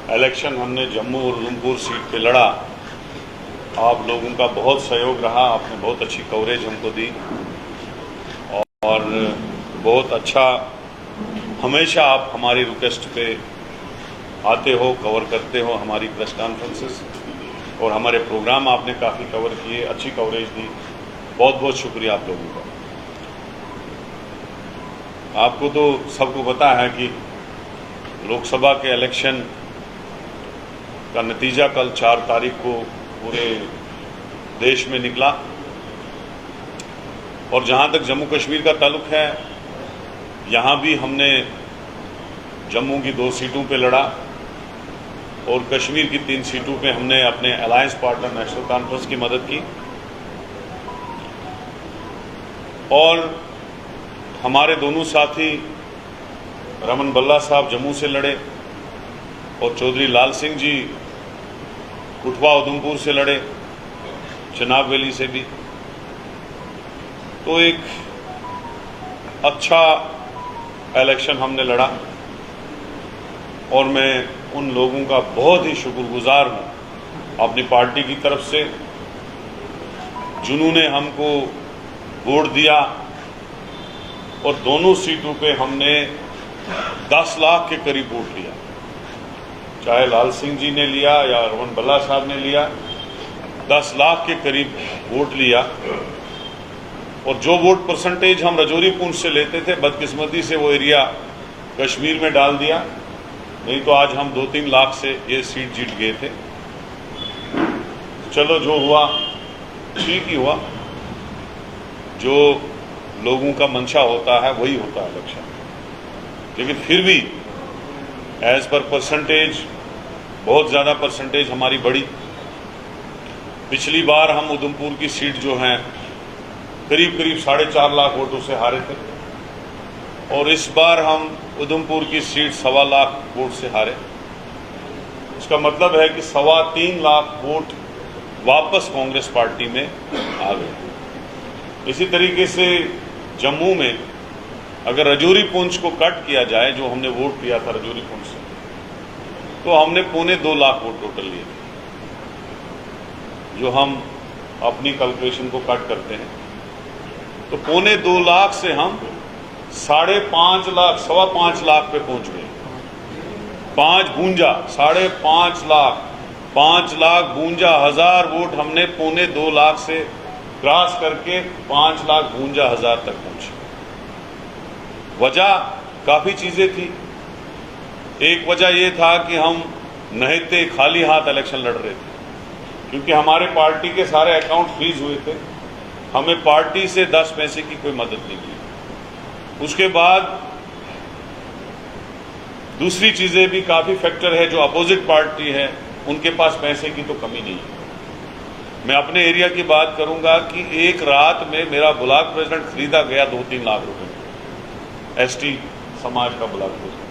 Election हमने जम्मू और Udhampur seat पे लड़ा। आप लोगों का बहुत सहयोग रहा, आपने बहुत अच्छी कवरेज हमको दी और बहुत अच्छा हमेशा आप हमारी रिक्वेस्ट पे आते हो, कवर करते हो हमारी प्रेस कॉन्फ्रेंसेस और हमारे प्रोग्राम आपने काफ़ी कवर किए, अच्छी कवरेज दी। बहुत बहुत शुक्रिया आप लोगों का। आपको तो सबको पता है कि लोकसभा के इलेक्शन का नतीजा कल 4 तारीख को पूरे देश में निकला और जहां तक जम्मू कश्मीर का ताल्लुक है, यहां भी हमने जम्मू की 2 सीटों पे लड़ा और कश्मीर की 3 सीटों पे हमने अपने अलायंस पार्टनर नेशनल कॉन्फ्रेंस की मदद की और हमारे दोनों साथी रमन बल्ला साहब जम्मू से लड़े और चौधरी लाल सिंह जी कुटवा उधमपुर से लड़े, चनाब वैली से भी। तो एक अच्छा इलेक्शन हमने लड़ा और मैं उन लोगों का बहुत ही शुक्रगुजार हूं अपनी पार्टी की तरफ से जिन्होंने हमको वोट दिया और दोनों सीटों पे हमने 10 लाख के करीब वोट लिया। चाहे लाल सिंह जी ने लिया या रमन बल्ला साहब ने लिया, 10 लाख के करीब वोट लिया। और जो वोट परसेंटेज हम रजौरी पुंछ से लेते थे, बदकिस्मती से वो एरिया कश्मीर में डाल दिया, नहीं तो आज हम 2-3 लाख से ये सीट जीत गए थे। चलो जो हुआ ठीक ही हुआ, जो लोगों का मंशा होता है वही होता है इलेक्शन। लेकिन फिर भी एज पर परसेंटेज बहुत ज़्यादा परसेंटेज हमारी बढ़ी। पिछली बार हम उधमपुर की सीट जो हैं करीब 4.5 लाख वोटों से हारे थे और इस बार हम उधमपुर की सीट 1.25 लाख वोट से हारे। इसका मतलब है कि 3.25 लाख वोट वापस कांग्रेस पार्टी में आ गए। इसी तरीके से जम्मू में अगर रजौरी पुंछ को कट किया जाए, जो हमने वोट दिया था रजौरी पुंछ से, तो हमने 2.25 लाख वोट टोटल लिए, जो हम अपनी कैलकुलेशन को कट करते हैं। तो 2.25 लाख से हम 5.5 लाख, 5.25 लाख पे पहुंच गए। 5.5 लाख 5,52,000 वोट हमने 2.25 लाख से क्रॉस करके 5,52,000 तक पहुंचे। वजह काफी चीजें थी। एक वजह यह था कि हम नहते खाली हाथ इलेक्शन लड़ रहे थे, क्योंकि हमारे पार्टी के सारे अकाउंट फ्रीज हुए थे। हमें पार्टी से 10 पैसे की कोई मदद नहीं मिली। उसके बाद दूसरी चीजें भी काफी फैक्टर है, जो अपोजिट पार्टी है उनके पास पैसे की तो कमी नहीं है। मैं अपने एरिया की बात करूंगा कि एक रात में मेरा ब्लॉक प्रेसिडेंट खरीदा गया 2-3 लाख रुपए, एसटी समाज का ब्लॉक प्रेसिडेंट।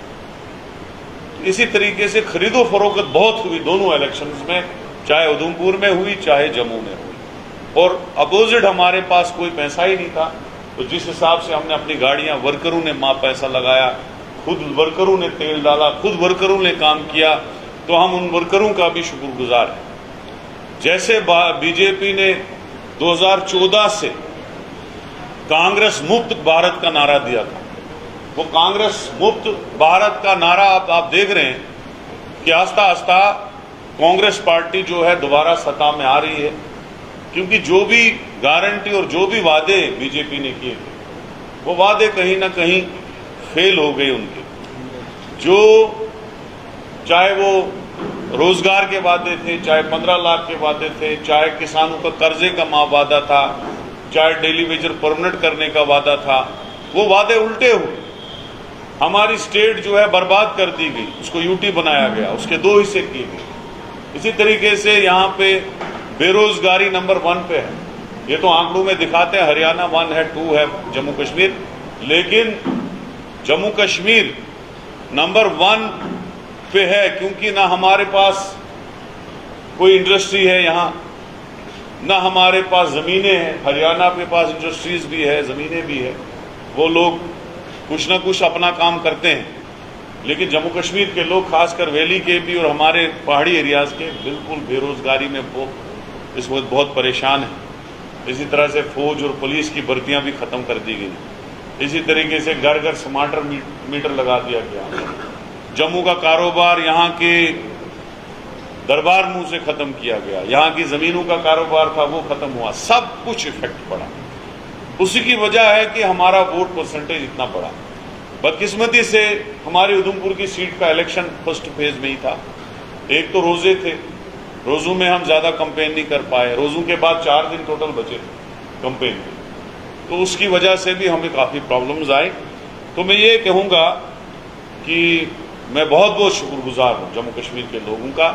इसी तरीके से खरीदो फरोख्त बहुत हुई दोनों इलेक्शंस में, चाहे उधमपुर में हुई चाहे जम्मू में हुई। और अपोजिट हमारे पास कोई पैसा ही नहीं था। तो जिस हिसाब से हमने अपनी गाड़ियां, वर्करों ने पैसा लगाया, खुद वर्करों ने तेल डाला, खुद वर्करों ने काम किया, तो हम उन वर्करों का भी शुक्रगुजार हैं। जैसे बीजेपी ने 2014 से कांग्रेस मुक्त भारत का नारा दिया था, वो कांग्रेस मुक्त भारत का नारा आप देख रहे हैं कि आस्ता आस्ता कांग्रेस पार्टी जो है दोबारा सत्ता में आ रही है, क्योंकि जो भी गारंटी और जो भी वादे बीजेपी ने किए थे, वो वादे कहीं ना कहीं फेल हो गए उनके। जो चाहे वो रोजगार के वादे थे, चाहे 15 लाख के वादे थे, चाहे किसानों का कर्जे का वादा था, चाहे डेली वेजर परमानेंट करने का वादा था, वो वादे उल्टे हुए। हमारी स्टेट जो है बर्बाद कर दी गई, उसको यूटी बनाया गया, उसके 2 हिस्से किए गए। इसी तरीके से यहाँ पे बेरोजगारी नंबर 1 पे है। ये तो आंकड़ों में दिखाते हैं, हरियाणा 1 है, 2 है जम्मू कश्मीर, लेकिन जम्मू कश्मीर नंबर 1 पे है, क्योंकि ना हमारे पास कोई इंडस्ट्री है यहाँ, ना हमारे पास ज़मीनें हैं। हरियाणा के पास इंडस्ट्रीज भी है, ज़मीनें भी है, वो लोग कुछ ना कुछ अपना काम करते हैं। लेकिन जम्मू कश्मीर के लोग, खासकर वैली के भी और हमारे पहाड़ी एरियाज के, बिल्कुल बेरोजगारी में इस वक्त बहुत परेशान हैं। इसी तरह से फौज और पुलिस की भर्तियां भी ख़त्म कर दी गई। इसी तरीके से घर घर स्मार्ट मीटर लगा दिया गया। जम्मू का कारोबार यहाँ के दरबार मुंह से ख़त्म किया गया। यहाँ की ज़मीनों का कारोबार था वो ख़त्म हुआ। सब कुछ इफेक्ट पड़ा। उसी की वजह है कि हमारा वोट परसेंटेज इतना बढ़ा। बदकिस्मती से हमारे उधमपुर की सीट का इलेक्शन फर्स्ट फेज में ही था। एक तो रोजे थे, रोजों में हम ज़्यादा कंपेन नहीं कर पाए। रोजों के बाद 4 दिन टोटल बचे थे कंपेन के, तो उसकी वजह से भी हमें काफ़ी प्रॉब्लम्स आए। तो मैं ये कहूँगा कि मैं बहुत बहुत शुक्रगुजार हूँ जम्मू कश्मीर के लोगों का,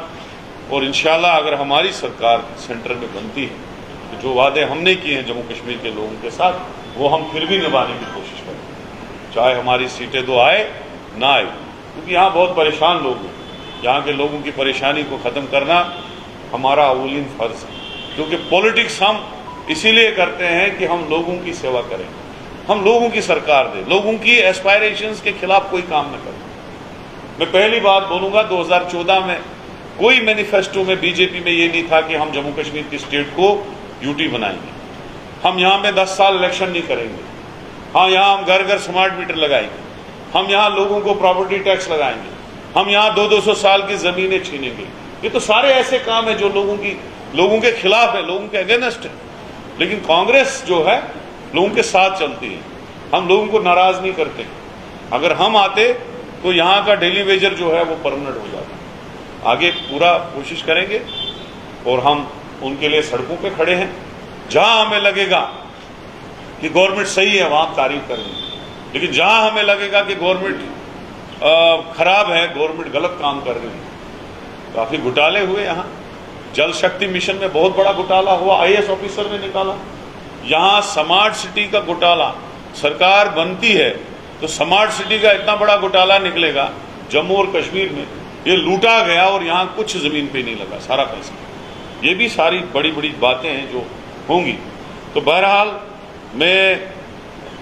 और इंशाल्लाह अगर हमारी सरकार सेंटर में बनती है तो जो वादे हमने किए हैं जम्मू कश्मीर के लोगों के साथ, वो हम फिर भी निभाने की कोशिश करेंगे, चाहे हमारी सीटें 2 आए ना आए, क्योंकि यहाँ बहुत परेशान लोग हैं। यहाँ के लोगों की परेशानी को ख़त्म करना हमारा अवलीन फ़र्ज़ है, क्योंकि पॉलिटिक्स हम इसीलिए करते हैं कि हम लोगों की सेवा करें, हम लोगों की सरकार दें, लोगों की एस्पायरेशंस के खिलाफ कोई काम न करें। मैं पहली बात बोलूँगा, 2014 में कोई मैनिफेस्टो में बीजेपी में ये नहीं था कि हम जम्मू कश्मीर की स्टेट को यूटी बनाएंगे, हम यहाँ में 10 साल इलेक्शन नहीं करेंगे, हाँ यहाँ हम घर घर स्मार्ट मीटर लगाएंगे, हम यहाँ लोगों को प्रॉपर्टी टैक्स लगाएंगे, हम यहाँ 200-200 साल की ज़मीनें छीनेंगे। ये तो सारे ऐसे काम है जो लोगों के खिलाफ है, लोगों के अगेंस्ट है। लेकिन कांग्रेस जो है लोगों के साथ चलती है, हम लोगों को नाराज़ नहीं करते। अगर हम आते तो यहाँ का डेली वेजर जो है वो परमानेंट हो जाता। आगे पूरा कोशिश करेंगे और हम उनके लिए सड़कों पे खड़े हैं। जहां हमें लगेगा कि गवर्नमेंट सही है वहां तारीफ करेंगे, लेकिन जहां हमें लगेगा कि गवर्नमेंट खराब है, गवर्नमेंट गलत काम कर रही है। काफ़ी घोटाले हुए यहाँ। जल शक्ति मिशन में बहुत बड़ा घोटाला हुआ, IAS ऑफिसर ने निकाला। यहाँ स्मार्ट सिटी का घोटाला, सरकार बनती है तो स्मार्ट सिटी का इतना बड़ा घोटाला निकलेगा। जम्मू और कश्मीर में ये लूटा गया और यहाँ कुछ ज़मीन पे नहीं लगा सारा पैसा। ये भी सारी बड़ी बड़ी बातें हैं जो होंगी। तो बहरहाल मैं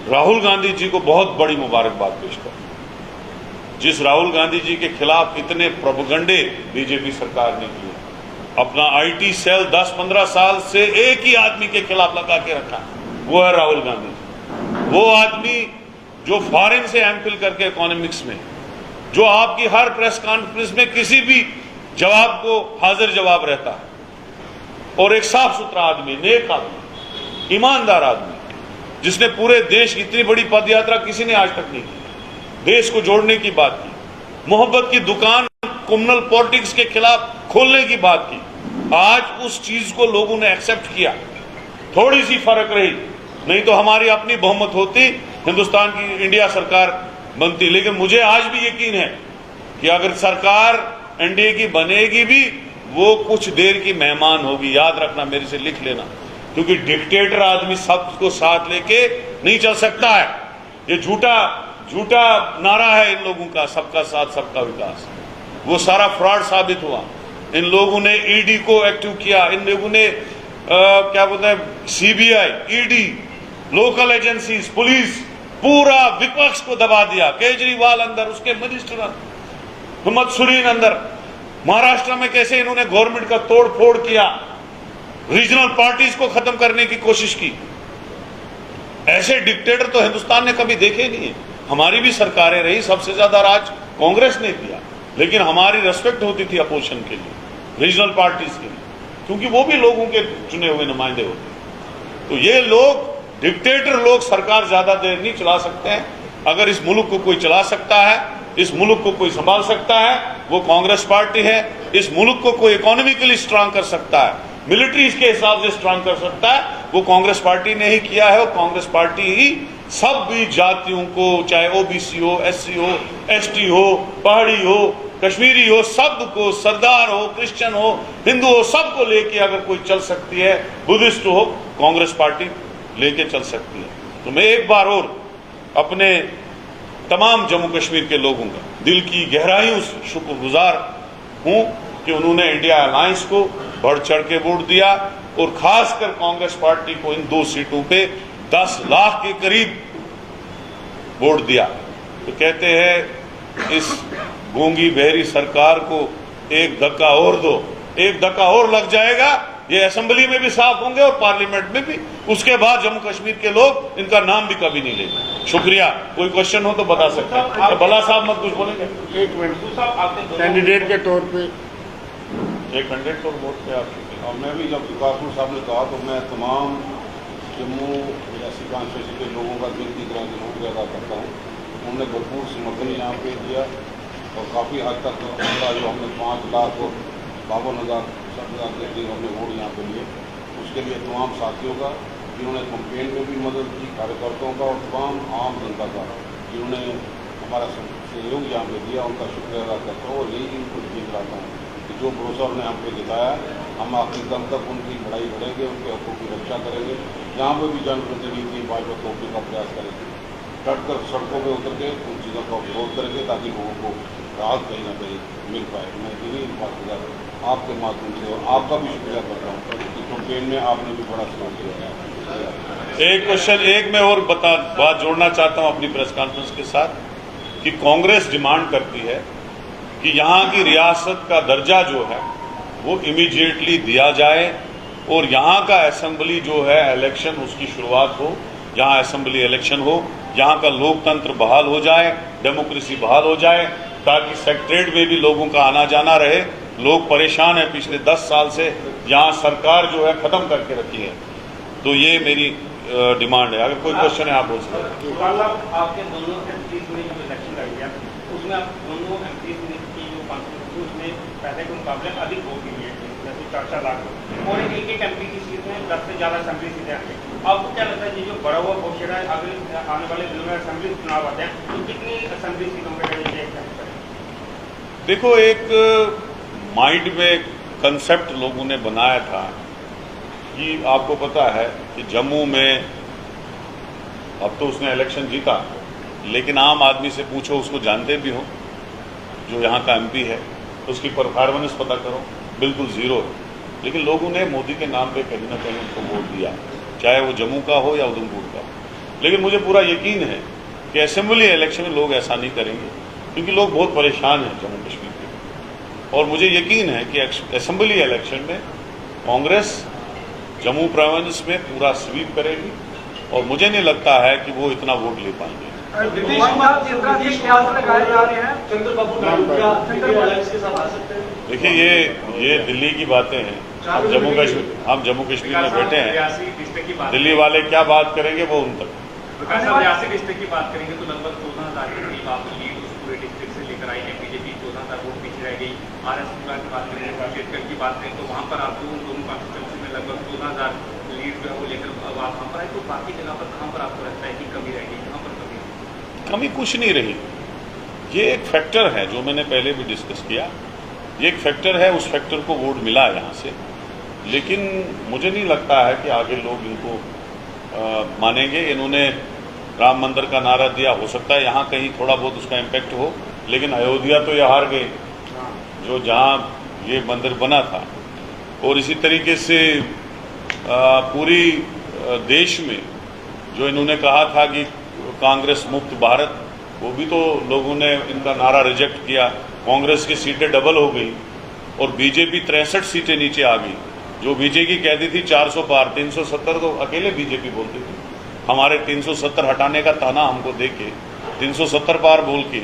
राहुल गांधी जी को बहुत बड़ी मुबारकबाद पेश करूँ, जिस राहुल गांधी जी के खिलाफ इतने प्रोपेगेंडे बीजेपी सरकार ने किए। अपना IT सेल 10-15 साल से एक ही आदमी के खिलाफ लगा के रखा, वो है राहुल गांधी। वो आदमी जो फॉरेन से MPhil करके इकोनॉमिक्स में, जो आपकी हर प्रेस कॉन्फ्रेंस में किसी भी जवाब को हाजिर जवाब रहता है, और एक साफ सुथरा आदमी, नेक आदमी, ईमानदार आदमी, जिसने पूरे देश की इतनी बड़ी पदयात्रा किसी ने आज तक नहीं की, देश को जोड़ने की बात की, मोहब्बत की दुकान कम्युनल पॉलिटिक्स के खिलाफ खोलने की बात की। आज उस चीज को लोगों ने एक्सेप्ट किया। थोड़ी सी फर्क रही, नहीं तो हमारी अपनी बहुमत होती, हिंदुस्तान की इंडिया सरकार बनती। लेकिन मुझे आज भी यकीन है कि अगर सरकार NDA की बनेगी भी, वो कुछ देर की मेहमान होगी। याद रखना, मेरे से लिख लेना, क्योंकि डिक्टेटर आदमी सबको साथ लेके नहीं चल सकता है। ये झूठा नारा है इन लोगों का, सबका साथ सबका विकास। वो सारा फ्रॉड साबित हुआ। इन लोगों ने ED को एक्टिव किया, इन लोगों ने क्या बोलते हैं CBI, ED, local agencies, police, पूरा विपक्ष को दबा दिया। केजरीवाल अंदर, उसके मिनिस्टर हिम्मत सुरीन अंदर। महाराष्ट्र में कैसे इन्होंने गवर्नमेंट का तोड़ फोड़ किया, रीजनल पार्टीज को खत्म करने की कोशिश की। ऐसे डिक्टेटर तो हिंदुस्तान ने कभी देखे नहीं है। हमारी भी सरकारें रही, सबसे ज्यादा राज कांग्रेस ने किया, लेकिन हमारी रेस्पेक्ट होती थी अपोजिशन के लिए, रीजनल पार्टीज के लिए, क्योंकि वो भी लोगों के चुने हुए नुमाइंदे होते। तो ये लोग, डिक्टेटर लोग, सरकार ज्यादा देर नहीं चला सकते हैं। अगर इस मुल्क को कोई चला सकता है, इस मुल्क को कोई संभाल सकता है, वो कांग्रेस पार्टी है। इस मुल्क को कोई इकोनॉमिकली स्ट्रांग कर सकता है, मिलिट्री इसके हिसाब से स्ट्रांग कर सकता है, वो कांग्रेस पार्टी ने ही किया है। और कांग्रेस पार्टी ही सब भी जातियों को, चाहे OBC हो, SC हो, ST हो, पहाड़ी हो, कश्मीरी हो, सबको, सरदार हो, क्रिश्चियन हो, हिंदू हो, सबको लेके अगर कोई चल सकती है, बुद्धिस्ट हो, कांग्रेस पार्टी लेके चल सकती है। तो मैं एक बार और अपने तमाम जम्मू कश्मीर के लोगों का दिल की गहराइयों से शुक्रगुजार हूं कि उन्होंने इंडिया अलायंस को बढ़ चढ़ के वोट दिया, और खासकर कांग्रेस पार्टी को इन 2 सीटों पे 10 लाख के करीब वोट दिया। तो कहते हैं इस गूंगी बहरी सरकार को एक धक्का और दो, एक धक्का और लग जाएगा, ये असेंबली में भी साफ होंगे और पार्लियामेंट में भी। उसके बाद जम्मू कश्मीर के लोग इनका नाम भी कभी नहीं लेंगे। शुक्रिया। कोई क्वेश्चन हो तो बता सकते हैं। भला साहब मत कुछ बोलेंगे? एक मिनट, कैंडिडेट के तौर पे एक 100 वोट पे आप। मैं भी जब विकासपुर साहब ने कहा तो मैं तमाम जम्मू रियासी कॉन्स्टिट्यूंसी के लोगों का दिल की तरह जरूर अदा करता हूँ। उन्होंने भरपूर समर्थन यहाँ पे दिया और काफ़ी हद तक जो हमने 5 लाख और 52,000 के करीब हमने वोट यहाँ पे लिए, उसके लिए तमाम साथियों का जिन्होंने कैंपेन में भी मदद की, कार्यकर्ताओं का और तमाम आम जनता का जिन्होंने हमारा सहयोग यहाँ पे दिया, उनका शुक्रिया अदा करता हूँ। और यही उनको यकीन दिलाता हूँ कि जो भरोसा उन्होंने हम पे जताया, हम आखिरी दम तक उनकी लड़ाई लड़ेंगे, उनके हकों की रक्षा करेंगे। जहाँ पर भी जनप्रतिनिधि भाजपा तोड़ने का प्रयास करेंगे, डट कर सड़कों पर उतर के उन चीज़ों का विरोध करेंगे ताकि लोगों को राहत कहीं ना कहीं मिल पाए। मैं यही बात आपके माध्यम से और आपका भी शुक्रिया करता हूँ कि कैंपेन में आपने भी बड़ा सहयोग दिया। एक क्वेश्चन, एक मैं और बात जोड़ना चाहता हूँ अपनी प्रेस कॉन्फ्रेंस के साथ कि कांग्रेस डिमांड करती है कि यहाँ की रियासत का दर्जा जो है वो इमीडिएटली दिया जाए और यहाँ का असेंबली जो है इलेक्शन उसकी शुरुआत हो, यहाँ असेंबली इलेक्शन हो, यहाँ का लोकतंत्र बहाल हो जाए, डेमोक्रेसी बहाल हो जाए, ताकि सेक्रेटरीट में भी लोगों का आना जाना रहे। लोग परेशान हैं पिछले 10 साल से, यहाँ सरकार जो है खत्म करके रखी है। तो ये मेरी डिमांड है। अगर कोई क्वेश्चन है आप बोल सकते हैं। आपके दोनों एमपीज में जो इलेक्शन लड़ गया उसमें आप दोनों एमपीज की जो कॉन्स्टिट्यूंसी उसमें पहले के मुकाबले अधिक वोट दी है, जैसे 4 लाख और एक एमपी की सीट में 10 से ज़्यादा असेंबली सीटें आएंगी। आपको क्या लगता है ये जो बड़ा हुआ घोषणा है, अगले आने वाले दिनों में असेंबली चुनाव आते हैं तो कितनी असेंबली सीटों पर? देखो, एक माइंड में कंसेप्ट लोगों ने बनाया था कि आपको पता है कि जम्मू में अब तो उसने इलेक्शन जीता, लेकिन आम आदमी से पूछो, उसको जानते भी हो, जो यहाँ का एमपी है, उसकी परफॉर्मेंस पता करो, बिल्कुल ज़ीरो है। लेकिन लोगों ने मोदी के नाम पे कहीं ना कहीं उनको वोट दिया, चाहे वो जम्मू का हो या उधमपुर का हो। लेकिन मुझे पूरा यकीन है कि असेंबली इलेक्शन में लोग ऐसा नहीं करेंगे, क्योंकि लोग बहुत परेशान हैं जम्मू कश्मीर के। और मुझे यकीन है कि असेंबली इलेक्शन में कांग्रेस जम्मू प्रोविंस में पूरा स्वीप करेगी और मुझे नहीं लगता है कि वो इतना वोट ले पाएंगे। देखिए, ये दिल्ली की बातें हैं। हम जम्मू कश्मीर में बैठे हैं, दिल्ली वाले क्या बात करेंगे वो उन तक। रियासी डिस्ट्रिक्ट की बात करेंगे तो लगभग 14,000 के करीब आप लीड उस पूरे डिस्ट्रिक्ट से लेकर आई है। बीजेपी 14,000 वोट पीछे रह गई। आरएसपी की बात करें, अम्बेडकर की बात करें तो वहाँ पर आप दोनों कॉन्स्टिट्यूंसी में लगभग 14,000 लीड जो है वो लेकर अब आप वहाँ पर आए, तो बाकी जगह पर कहाँ पर आपको लगता है कि कमी रह गई? कहाँ पर कमी कुछ नहीं रही। ये एक फैक्टर है जो मैंने पहले भी डिस्कस किया, ये एक फैक्टर है, उस फैक्टर को वोट मिला यहाँ से। लेकिन मुझे नहीं लगता है कि आगे लोग इनको मानेंगे। इन्होंने राम मंदिर का नारा दिया, हो सकता है यहाँ कहीं थोड़ा बहुत उसका इम्पैक्ट हो, लेकिन अयोध्या तो ये हार गए, जो जहाँ ये मंदिर बना था। और इसी तरीके से पूरी देश में जो इन्होंने कहा था कि कांग्रेस मुक्त भारत, वो भी तो लोगों ने इनका नारा रिजेक्ट किया। कांग्रेस की सीटें डबल हो गई और बीजेपी 63 सीटें नीचे आ गई। जो बीजेपी कहती थी 400 पार, 370 तो अकेले बीजेपी बोलती थी। हमारे 370 हटाने का ताना हमको दे के 370 पार बोल के,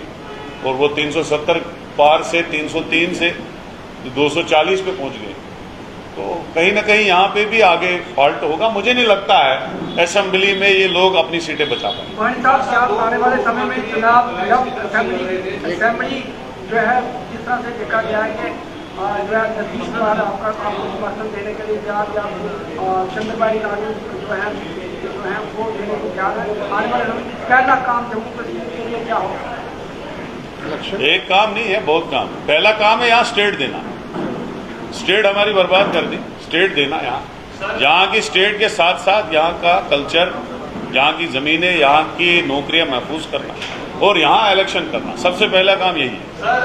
और वो 370 पार से 303 से 240 पे पहुंच गए। तो कहीं ना कहीं यहाँ पे भी आगे फॉल्ट होगा। मुझे नहीं लगता है असेंबली में ये लोग अपनी सीटें बचा पाएंगे। आने वाले समय में चुनाव असेंबली जो है जिस तरह से देखा गया है कि जो है नीतीश कुमार आपको समर्थन देने के लिए तैयार या चंद्रबाई नायडू जो है वो देने को तैयार है। आने वाले समय में पहला काम जम्मू कश्मीर के लिए क्या होगा? एक काम नहीं है, बहुत काम। पहला काम है यहाँ स्टेट देना। स्टेट हमारी बर्बाद कर दी, स्टेट देना यहाँ की स्टेट के साथ साथ यहाँ का कल्चर, यहाँ की ज़मीनें, यहाँ की नौकरियाँ महफूज करना और यहाँ इलेक्शन करना। सबसे पहला काम यही है।